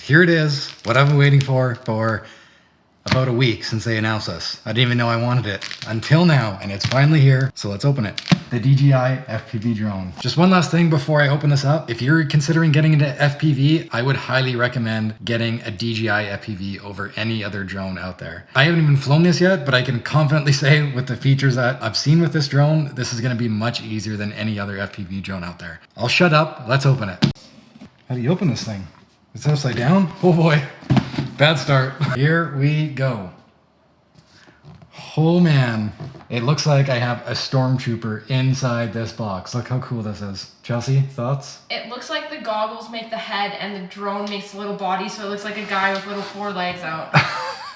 here it is, what I've been waiting for about a week since they announced this. I didn't even know I wanted it until now, and it's finally here, so let's open it. The DJI FPV Drone. Just one last thing before I open this up. If you're considering getting into FPV, I would highly recommend getting a DJI FPV over any other drone out there. I haven't even flown this yet, but I can confidently say with the features that I've seen with this drone, this is gonna be much easier than any other FPV drone out there. I'll shut up, let's open it. How do you open this thing? Is it upside down? Oh boy. Bad start. Here we go. Oh man. It looks like I have a stormtrooper inside this box. Look how cool this is. Chelsey, thoughts? It looks like the goggles make the head and the drone makes the little body, so it looks like a guy with little 4 legs out.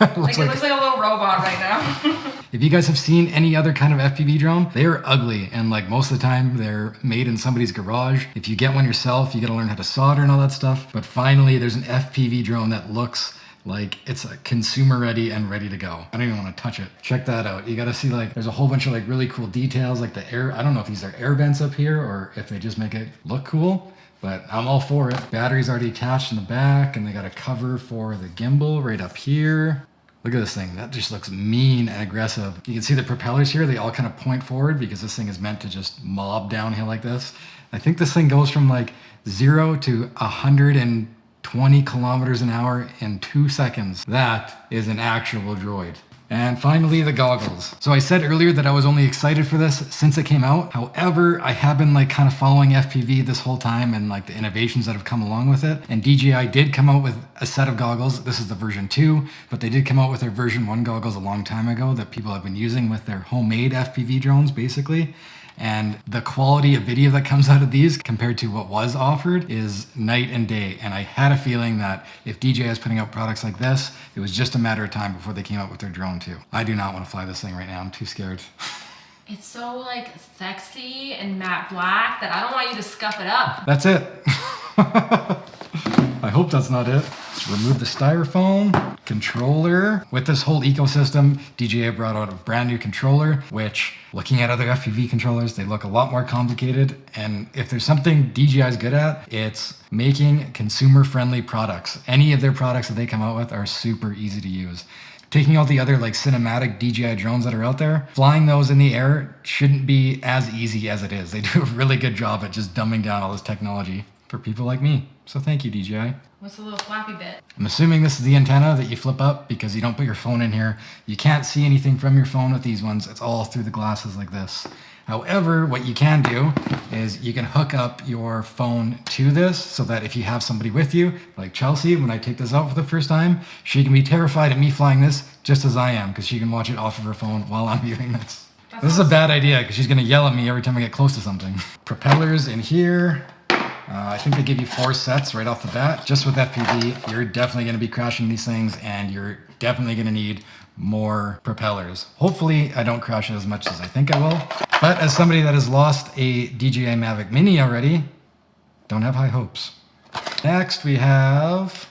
It looks like a little robot right now. If you guys have seen any other kind of FPV drone, they are ugly, and like most of the time they're made in somebody's garage. If you get one yourself, you gotta learn how to solder and all that stuff. But finally, there's an FPV drone that looks like it's consumer ready and ready to go. I don't even want to touch it. Check that out. You gotta see, like, there's a whole bunch of like really cool details, like the air, I don't know if these are air vents up here or if they just make it look cool, but I'm all for it. Battery's already attached in the back, and they got a cover for the gimbal right up here. Look at this thing. That just looks mean and aggressive. You can see the propellers here. They all kind of point forward because this thing is meant to just mob downhill like this. I think this thing goes from like 0 to 120 kilometers an hour in 2 seconds. That is an actual droid. And finally, the goggles. So I said earlier that I was only excited for this since it came out. However, I have been like kind of following FPV this whole time and like the innovations that have come along with it. And DJI did come out with a set of goggles. This is the version 2, but they did come out with their version 1 goggles a long time ago that people have been using with their homemade FPV drones, basically. And the quality of video that comes out of these compared to what was offered is night and day. And I had a feeling that if DJI is putting out products like this, it was just a matter of time before they came out with their drone too. I do not want to fly this thing right now. I'm too scared. It's so like sexy and matte black that I don't want you to scuff it up. That's it. I hope that's not it. Let's remove the styrofoam. Controller. With this whole ecosystem, DJI brought out a brand new controller, which, looking at other FPV controllers, they look a lot more complicated. And if there's something DJI is good at, it's making consumer-friendly products. Any of their products that they come out with are super easy to use. Taking out the other like cinematic DJI drones that are out there, flying those in the air shouldn't be as easy as it is. They do a really good job at just dumbing down all this technology for people like me. So thank you, DJI. What's the little flappy bit? I'm assuming this is the antenna that you flip up because you don't put your phone in here. You can't see anything from your phone with these ones. It's all through the glasses like this. However, what you can do is you can hook up your phone to this so that if you have somebody with you, like Chelsey, when I take this out for the first time, she can be terrified of me flying this just as I am because she can watch it off of her phone while I'm viewing this. This is a bad idea because she's gonna yell at me every time I get close to something. Propellers in here. I think they give you 4 sets right off the bat. Just with FPV, you're definitely going to be crashing these things, and you're definitely going to need more propellers. Hopefully, I don't crash it as much as I think I will. But as somebody that has lost a DJI Mavic Mini already, don't have high hopes. Next, we have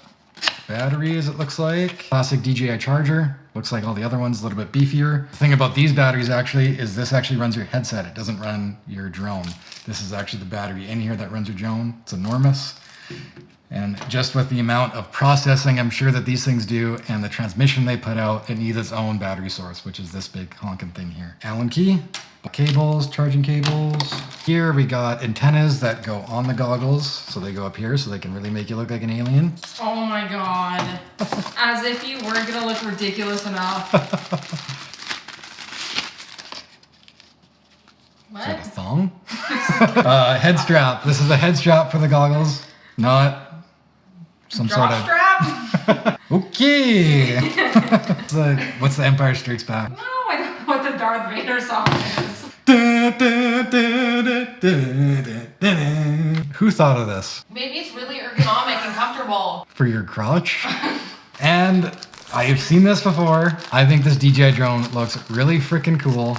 batteries, it looks like. Classic DJI charger. Looks like all the other ones, a little bit beefier. The thing about these batteries actually is this actually runs your headset. It doesn't run your drone. This is actually the battery in here that runs your drone. It's enormous. And just with the amount of processing I'm sure that these things do and the transmission they put out, it needs its own battery source, which is this big honking thing here. Allen key, cables, charging cables. Here we got antennas that go on the goggles. So they go up here so they can really make you look like an alien. Oh my god. As if you weren't gonna look ridiculous enough. What? Is that a thong? Head strap. This is the head strap for the goggles, not some Drop sort of strap? Okay. What's the Empire Strikes Back? No, I don't know what the Darth Vader song is. Who thought of this? Maybe it's really ergonomic and comfortable. For your crotch? And I've seen this before. I think this DJI drone looks really freaking cool.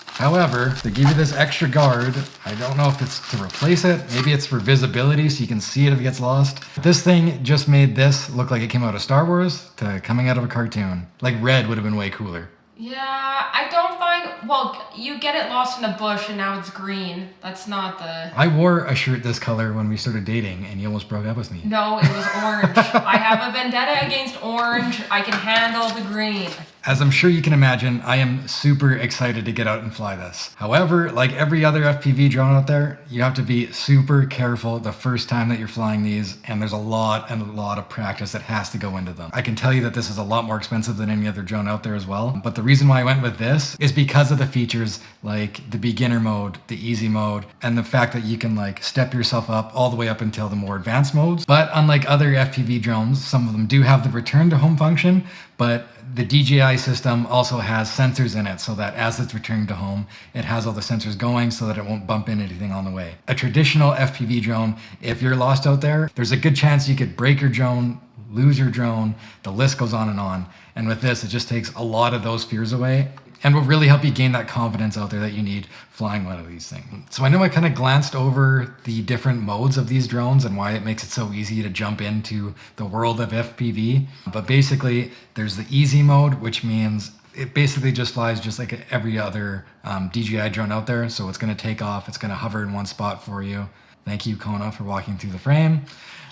However, they give you this extra guard. I don't know if it's to replace it. Maybe it's for visibility so you can see it if it gets lost. This thing just made this look like it came out of Star Wars to coming out of a cartoon. Like Red would have been way cooler. Yeah, I don't find, well, you get it lost in a bush and now it's green. That's not the... I wore a shirt this color when we started dating and you almost broke up with me. No, it was orange. I have a vendetta against orange. I can handle the green. As I'm sure you can imagine, I am super excited to get out and fly this. However, like every other FPV drone out there, you have to be super careful the first time that you're flying these, and there's a lot of practice that has to go into them. I can tell you that this is a lot more expensive than any other drone out there as well, but the reason why I went with this is because of the features like the beginner mode, the easy mode, and the fact that you can like step yourself up all the way up until the more advanced modes. But unlike other FPV drones, some of them do have the return to home function, but the DJI system also has sensors in it so that as it's returning to home, it has all the sensors going so that it won't bump into anything on the way. A traditional FPV drone, if you're lost out there, there's a good chance you could break your drone, lose your drone, the list goes on. And with this, it just takes a lot of those fears away and will really help you gain that confidence out there that you need flying one of these things. So I know I kind of glanced over the different modes of these drones and why it makes it so easy to jump into the world of FPV. But basically, there's the easy mode, which means it basically just flies just like every other DJI drone out there. So it's gonna take off, it's gonna hover in one spot for you. Thank you, Kona, for walking through the frame.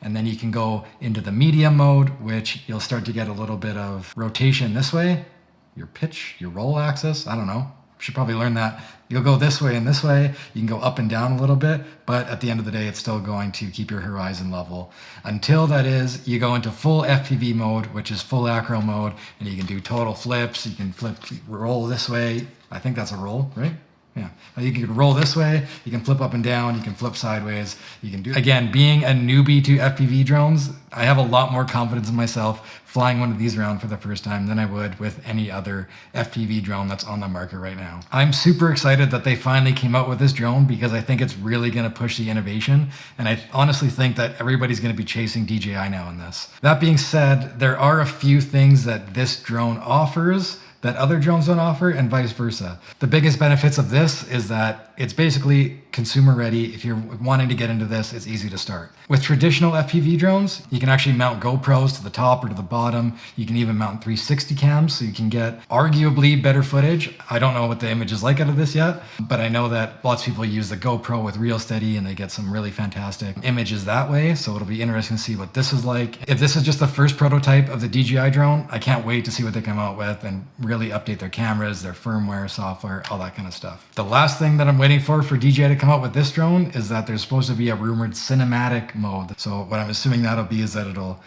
And then you can go into the medium mode, which you'll start to get a little bit of rotation this way. Your pitch, your roll axis, I don't know. Should probably learn that. You'll go this way and this way. You can go up and down a little bit, but at the end of the day, it's still going to keep your horizon level. Until that is, you go into full FPV mode, which is full acro mode, and you can do total flips. You can roll this way. I think that's a roll, right? Yeah. You can roll this way, you can flip up and down, you can flip sideways, you can do... Again, being a newbie to FPV drones, I have a lot more confidence in myself flying one of these around for the first time than I would with any other FPV drone that's on the market right now. I'm super excited that they finally came out with this drone because I think it's really going to push the innovation, and I honestly think that everybody's going to be chasing DJI now in this. That being said, there are a few things that this drone offers that other drones don't offer, and vice versa. The biggest benefits of this is that it's basically consumer ready. If you're wanting to get into this, it's easy to start. With traditional FPV drones, you can actually mount GoPros to the top or to the bottom. You can even mount 360 cams, so you can get arguably better footage. I don't know what the image is like out of this yet, but I know that lots of people use the GoPro with Real Steady and they get some really fantastic images that way, so it'll be interesting to see what this is like. If this is just the first prototype of the DJI drone, I can't wait to see what they come out with and really update their cameras, their firmware, software, all that kind of stuff. The last thing that I'm waiting for DJI to come out with this drone is that there's supposed to be a rumored cinematic mode. So what I'm assuming that'll be is that it'll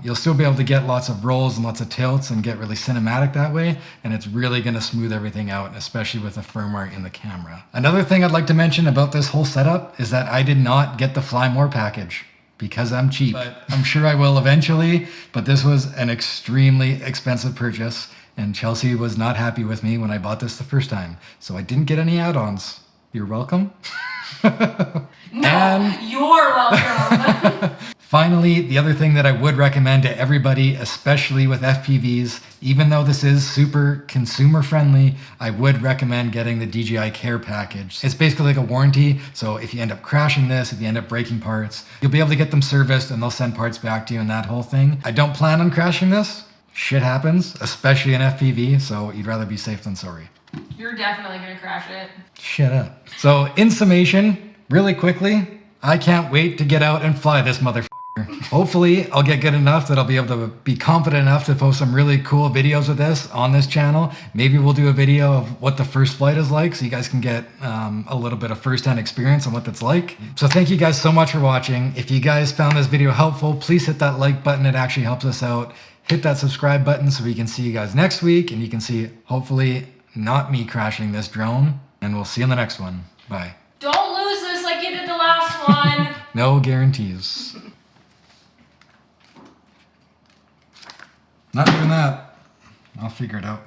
you'll still be able to get lots of rolls and lots of tilts and get really cinematic that way, and it's really going to smooth everything out, especially with the firmware in the camera. Another thing I'd like to mention about this whole setup is that I did not get the Fly More package because I'm cheap. But I'm sure I will eventually, but this was an extremely expensive purchase, and Chelsey was not happy with me when I bought this the first time, so I didn't get any add-ons. You're welcome. No, you're welcome. Finally, the other thing that I would recommend to everybody, especially with FPVs, even though this is super consumer friendly, I would recommend getting the DJI Care Package. It's basically like a warranty, so if you end up crashing this, if you end up breaking parts, you'll be able to get them serviced and they'll send parts back to you and that whole thing. I don't plan on crashing this. Shit happens, especially in FPV, so you'd rather be safe than sorry. You're definitely gonna crash it. Shut up. So in summation, really quickly, I can't wait to get out and fly this motherfucker. Hopefully I'll get good enough that I'll be able to be confident enough to post some really cool videos of this on this channel. Maybe we'll do a video of what the first flight is like so you guys can get a little bit of first-hand experience on what that's like. So thank you guys so much for watching. If you guys found this video helpful, please hit that like button. It actually helps us out. Hit that subscribe button so we can see you guys next week and you can see hopefully not me crashing this drone, and we'll see you in the next one. Bye. Don't lose this like you did the last one. No guarantees. Not doing that. I'll figure it out.